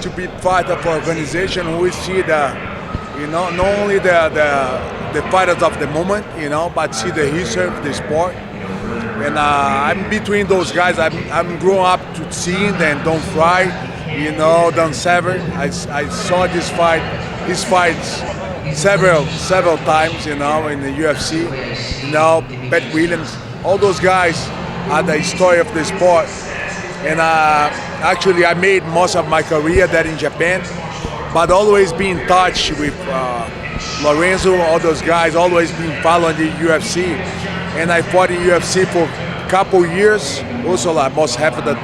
to be part of an organization. We see not only the fighters of the moment, but see the history of the sport. And I'm between those guys. I'm growing up to seeing them. Don't Fry, Don Severn. I saw his fights several times, in the UFC. Pat Williams. All those guys are the story of the sport. And actually, I made most of my career there in Japan, but always been in touch with Lorenzo, all those guys, always been following the UFC. And I fought in UFC for a couple years, also like most half of the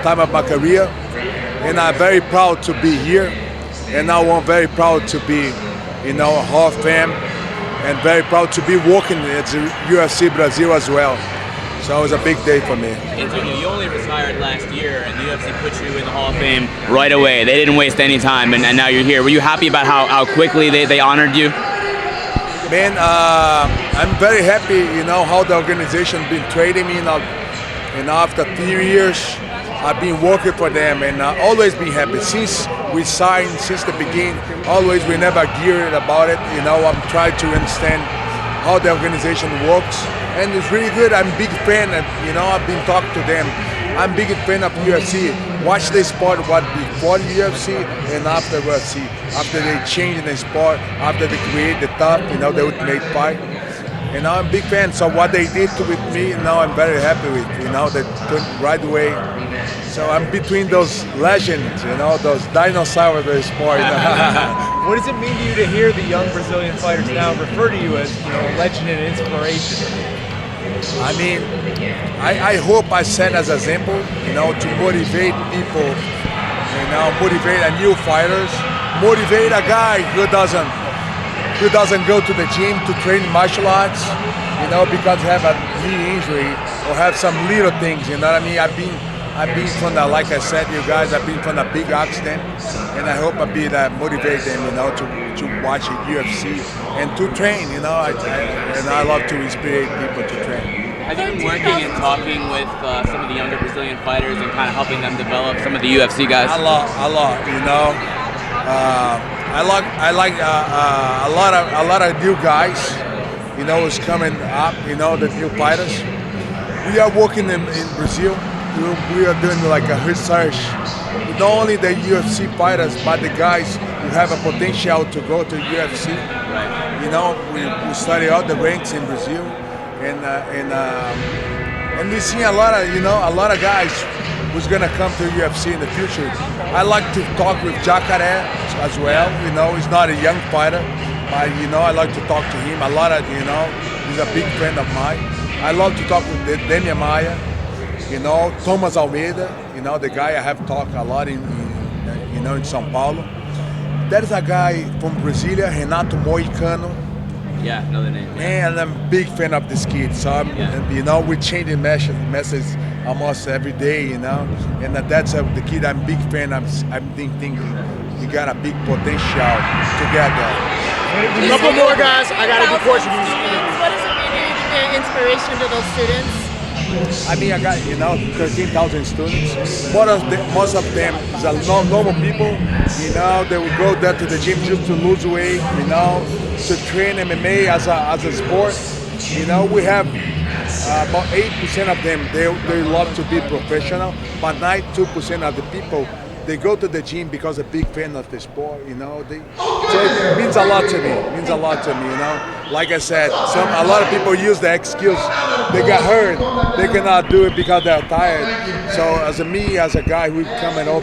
time of my career. And I'm very proud to be here. And now I'm very proud to be, Hall of Fame, and very proud to be working at the UFC Brazil as well. So it was a big day for me. Antonio, you only retired last year, and the UFC put you in the Hall of Fame right away. They didn't waste any time, and now you're here. Were you happy about how quickly they honored you? Man, I'm very happy, how the organization been trading me. And after 3 years, I've been working for them, and always been happy. Since we signed, since the beginning, always we never geared about it. I'm trying to understand how the organization works. And it's really good. I'm a big fan, and I've been talking to them. I'm a big fan of UFC. Watch the sport before the UFC and after UFC. After they change the sport, after they create the top, the ultimate fight. And I'm a big fan. So what they did with me, I'm very happy with. They took right away. So I'm between those legends, those dinosaurs of the sport. What does it mean to you to hear the young Brazilian fighters now refer to you as a legend and inspiration? I mean, I hope I set as an example, to motivate people, motivate new fighters, motivate a guy who doesn't go to the gym to train martial arts, because he have a knee injury or have some little things. You know what I mean? I've been from the, like I said, you guys, I've been from a big accident, and I hope I be that motivate them, to watch UFC and to train, and I love to inspire people to train. Have you been working and talking with some of the younger Brazilian fighters and kind of helping them develop some of the UFC guys? A lot, I like a lot of new guys, is coming up, the new fighters. We are working in Brazil. We are doing like a research, not only the UFC fighters, but the guys who have a potential to go to UFC. Right. We study all the ranks in Brazil, and we see a lot of guys who's gonna come to UFC in the future. I like to talk with Jacaré as well. He's not a young fighter, but I like to talk to him a lot. He's a big friend of mine. I love to talk with Demian Maia. Thomas Almeida, the guy I have talked a lot in São Paulo. There's a guy from Brasilia, Renato Moicano. Yeah, know the name. And I'm a big fan of this kid. So we change the message almost every day, and that's the kid I'm a big fan. I'm thinking he got a big potential to get there. A couple more guys. I got to do Portuguese. What does it mean to you to be an inspiration to those students? I mean, I got 13,000 students. Most of them is normal people. They will go there to the gym just to lose weight. To train MMA as a sport. We have about 8% of them. They love to be professional, but 92% of the people, they go to the gym because they're big fan of the sport. So it means a lot to me. Like I said, a lot of people use the excuse they got hurt, they cannot do it because they're tired. So as a guy who's coming over